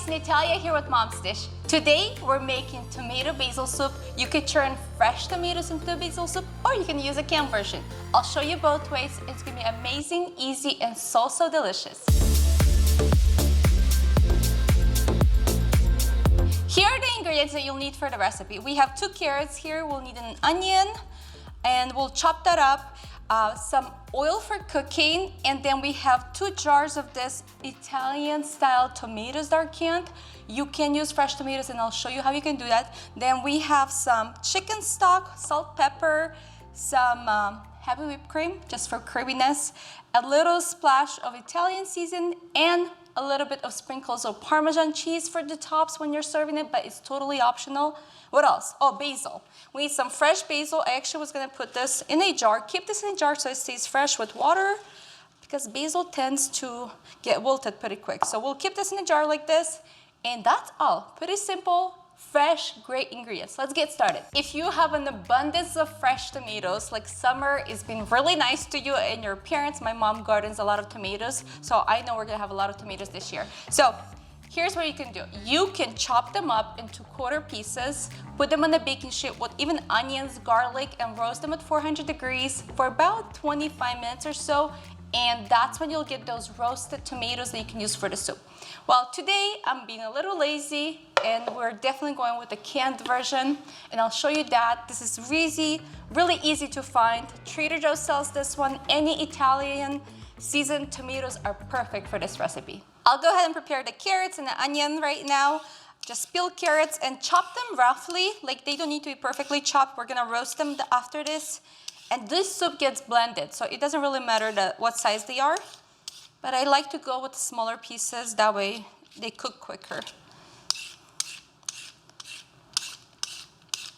guys, Natalia here with Mom's Dish. Today we're making tomato basil soup. You could turn fresh tomatoes into basil soup or you can use a canned version. I'll show you both ways. It's gonna be amazing, easy, and so delicious. Here are the ingredients that you'll need for the recipe. We have 2 carrots here. We'll need an onion and we'll chop that up. Some oil for cooking, and then we have 2 jars of this Italian style tomatoes that are canned. You can use fresh tomatoes and I'll show you how you can do that. Then we have some chicken stock, salt, pepper, some heavy whipped cream just for creaminess, a little splash of Italian season, and a little bit of sprinkles of Parmesan cheese for the tops when you're serving it, but it's totally optional. What else? Oh, basil. We need some fresh basil. I actually was gonna put this in a jar. Keep this in a jar so it stays fresh with water because basil tends to get wilted pretty quick. So we'll keep this in a jar like this, and that's all. Pretty simple, fresh, great ingredients. Let's get started. If you have an abundance of fresh tomatoes, like summer has been really nice to you and your parents, my mom gardens a lot of tomatoes, so I know we're gonna have a lot of tomatoes this year. So here's what you can do. You can chop them up into quarter pieces, put them on a baking sheet with even onions, garlic, and roast them at 400 degrees for about 25 minutes or so, and that's when you'll get those roasted tomatoes that you can use for the soup. Well, today I'm being a little lazy and we're definitely going with the canned version, and I'll show you that. This is really easy to find. Trader Joe's sells this one. Any Italian seasoned tomatoes are perfect for this recipe. I'll go ahead and prepare the carrots and the onion right now. Just peel carrots and chop them roughly, like they don't need to be perfectly chopped. We're gonna roast them after this. And this soup gets blended, so it doesn't really matter what size they are. But I like to go with the smaller pieces, that way they cook quicker.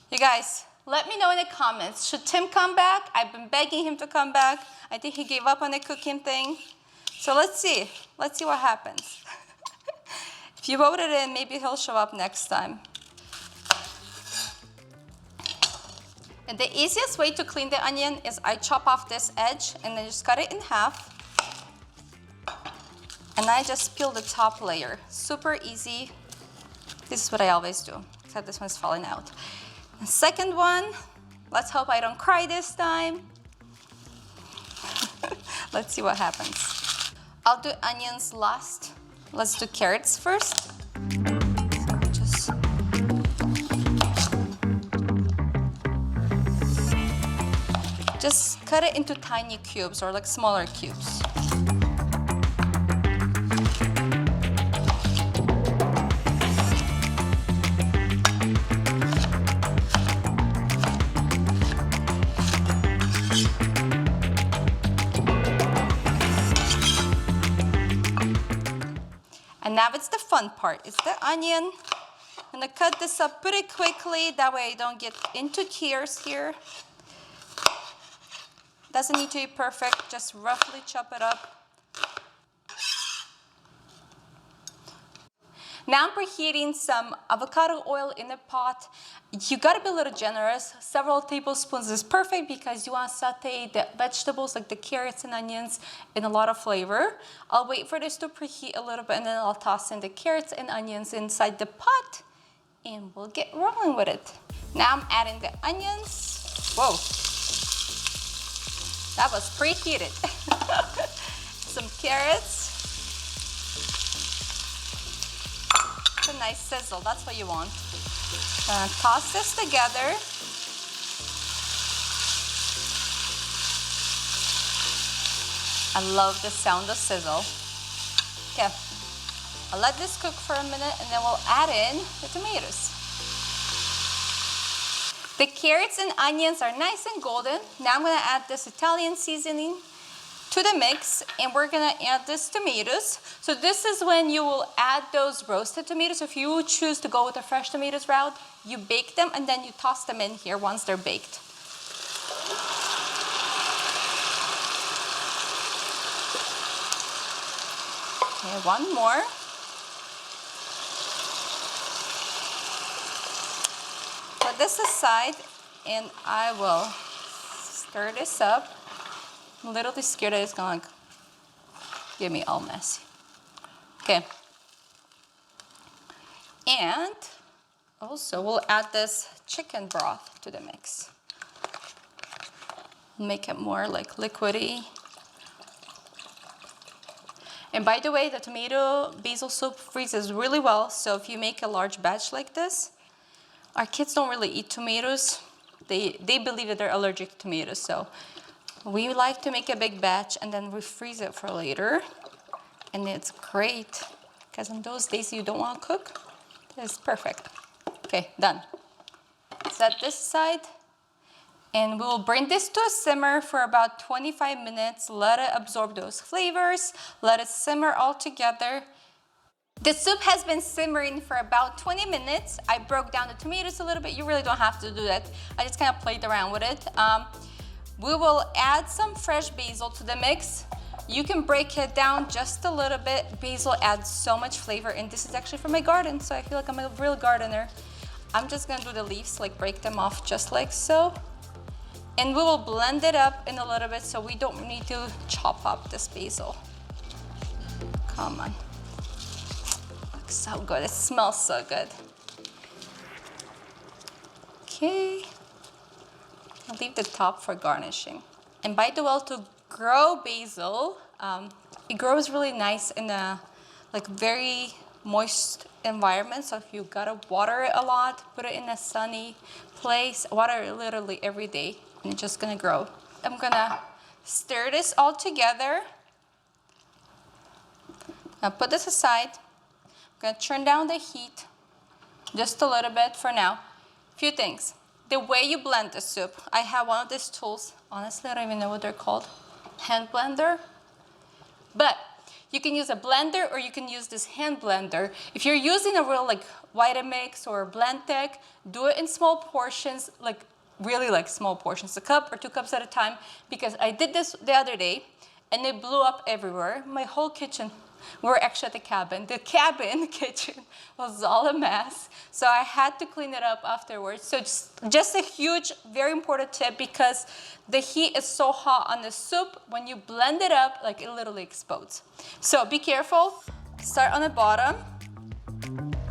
You guys, let me know in the comments, should Tim come back? I've been begging him to come back. I think he gave up on the cooking thing. So let's see what happens. If you voted in, maybe he'll show up next time. And the easiest way to clean the onion is I chop off this edge and then just cut it in half. And I just peel the top layer. Super easy. This is what I always do, except this one's falling out. The second one, let's hope I don't cry this time. Let's see what happens. I'll do onions last. Let's do carrots first. So just cut it into tiny cubes or like smaller cubes. And now it's the fun part. It's the onion. I'm gonna cut this up pretty quickly, that way I don't get into tears here. Doesn't need to be perfect, just roughly chop it up. Now I'm preheating some avocado oil in the pot. You gotta be a little generous. Several tablespoons is perfect because you wanna saute the vegetables like the carrots and onions in a lot of flavor. I'll wait for this to preheat a little bit and then I'll toss in the carrots and onions inside the pot and we'll get rolling with it. Now I'm adding the onions. Whoa, that was preheated. Some carrots. It's a nice sizzle, that's what you want. Toss this together. I love the sound of sizzle. Okay, I'll let this cook for a minute and then we'll add in the tomatoes. The carrots and onions are nice and golden. Now I'm gonna add this Italian seasoning to the mix and we're gonna add this tomatoes. So this is when you will add those roasted tomatoes. If you choose to go with the fresh tomatoes route, you bake them and then you toss them in here once they're baked. Okay, one more. Put this aside and I will stir this up. I'm a little bit scared that it's gonna get me all messy. Okay. And also we'll add this chicken broth to the mix. Make it more like liquidy. And by the way, the tomato basil soup freezes really well, so if you make a large batch like this, our kids don't really eat tomatoes. They believe that they're allergic to tomatoes, so we like to make a big batch and then we freeze it for later. And it's great, because on those days you don't want to cook, it's perfect. Okay, done. Set this aside. And we'll bring this to a simmer for about 25 minutes. Let it absorb those flavors. Let it simmer all together. The soup has been simmering for about 20 minutes. I broke down the tomatoes a little bit. You really don't have to do that. I just kind of played around with it. We will add some fresh basil to the mix. You can break it down just a little bit. Basil adds so much flavor, and this is actually from my garden, so I feel like I'm a real gardener. I'm just gonna do the leaves, like break them off just like so. And we will blend it up in a little bit, so we don't need to chop up this basil. Come on. Looks so good. It smells so good. Okay. I'll leave the top for garnishing. And by the way, to grow basil, it grows really nice in a like very moist environment. So if you gotta water it a lot, put it in a sunny place, water it literally every day. And it's just gonna grow. I'm gonna stir this all together. Now put this aside. I'm gonna turn down the heat just a little bit for now. Few things. The way you blend the soup, I have one of these tools. Honestly, I don't even know what they're called. Hand blender. But you can use a blender or you can use this hand blender. If you're using a real like Vitamix or Blendtec, do it in small portions, like really like small portions, a cup or 2 cups at a time, because I did this the other day and it blew up everywhere. My whole kitchen, we were actually at the cabin. The kitchen was all a mess. So I had to clean it up afterwards. So just a huge, very important tip, because the heat is so hot on the soup, when you blend it up, like it literally explodes. So be careful. Start on the bottom.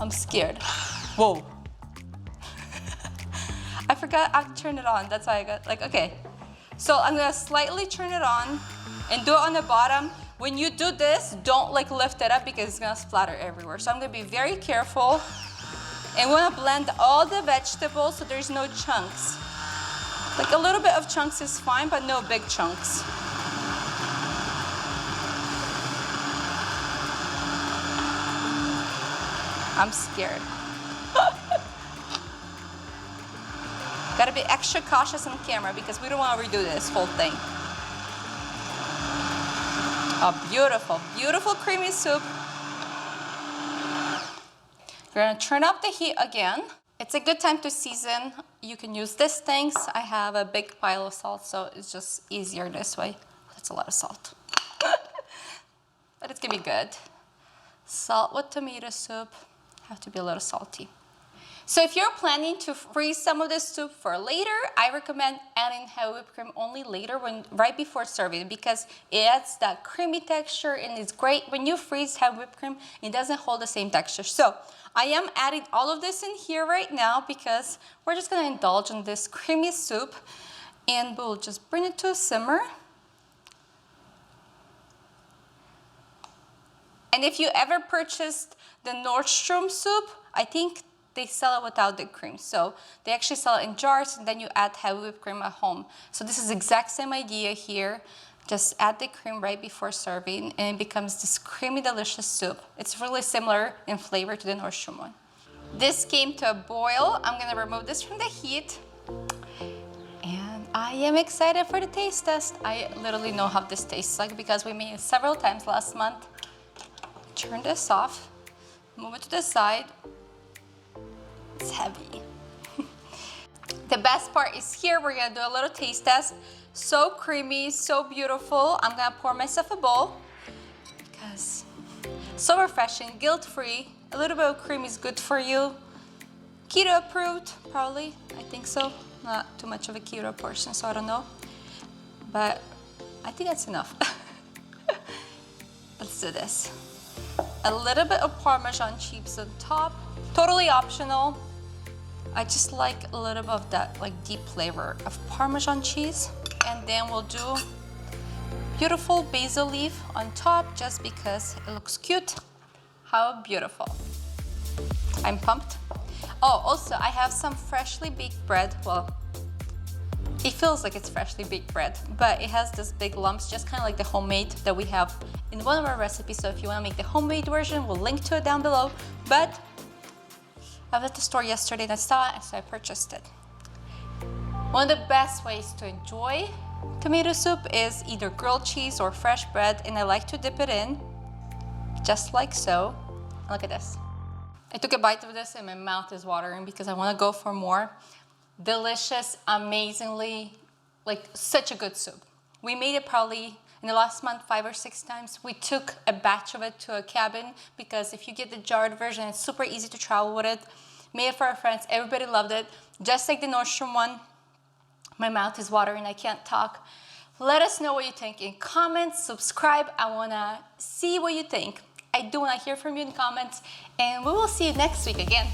I'm scared. Whoa. I forgot I turned it on. That's why I got like, okay. So I'm gonna slightly turn it on and do it on the bottom. When you do this, don't like lift it up because it's gonna splatter everywhere. So I'm gonna be very careful. And we're gonna blend all the vegetables so there's no chunks. Like a little bit of chunks is fine, but no big chunks. I'm scared. Gotta be extra cautious on camera because we don't want to redo this whole thing. A beautiful, beautiful creamy soup. You're gonna turn up the heat again. It's a good time to season. You can use these things. I have a big pile of salt, so it's just easier this way. That's a lot of salt. But it's gonna be good. Salt with tomato soup. Have to be a little salty. So if you're planning to freeze some of this soup for later, I recommend adding heavy whipped cream only later, right before serving, because it adds that creamy texture and it's great. When you freeze heavy whipped cream, it doesn't hold the same texture. So I am adding all of this in here right now because we're just gonna indulge in this creamy soup, and we'll just bring it to a simmer. And if you ever purchased the Nordstrom soup, I think they sell it without the cream. So they actually sell it in jars, and then you add heavy whipped cream at home. So this is the exact same idea here. Just add the cream right before serving, and it becomes this creamy, delicious soup. It's really similar in flavor to the Nordstrom one. This came to a boil. I'm gonna remove this from the heat. And I am excited for the taste test. I literally know how this tastes like because we made it several times last month. Turn this off, move it to the side. It's heavy. The best part is here. We're gonna do a little taste test. So creamy, so beautiful. I'm gonna pour myself a bowl because so refreshing, guilt-free. A little bit of cream is good for you. Keto approved, probably. I think so. Not too much of a keto portion, so I don't know. But I think that's enough. Let's do this. a little bit of Parmesan cheese on top. Totally optional. I just like a little bit of that like deep flavor of Parmesan cheese. And then we'll do beautiful basil leaf on top just because it looks cute. How beautiful. I'm pumped. Oh, also I have some freshly baked bread. Well, it feels like it's freshly baked bread, but it has this big lumps, just kind of like the homemade that we have in one of our recipes. So if you want to make the homemade version, we'll link to it down below. But I was at the store yesterday and I saw it, so I purchased it. One of the best ways to enjoy tomato soup is either grilled cheese or fresh bread, and I like to dip it in, just like so. Look at this. I took a bite of this and my mouth is watering because I want to go for more. Delicious, amazingly, like such a good soup. We made it probably in the last month 5 or 6 times. We took a batch of it to a cabin because if you get the jarred version, it's super easy to travel with it. Made it for our friends, everybody loved it. Just like the Nordstrom one, my mouth is watering, I can't talk. Let us know what you think in comments, subscribe, I wanna see what you think. I do wanna hear from you in comments, and we will see you next week again.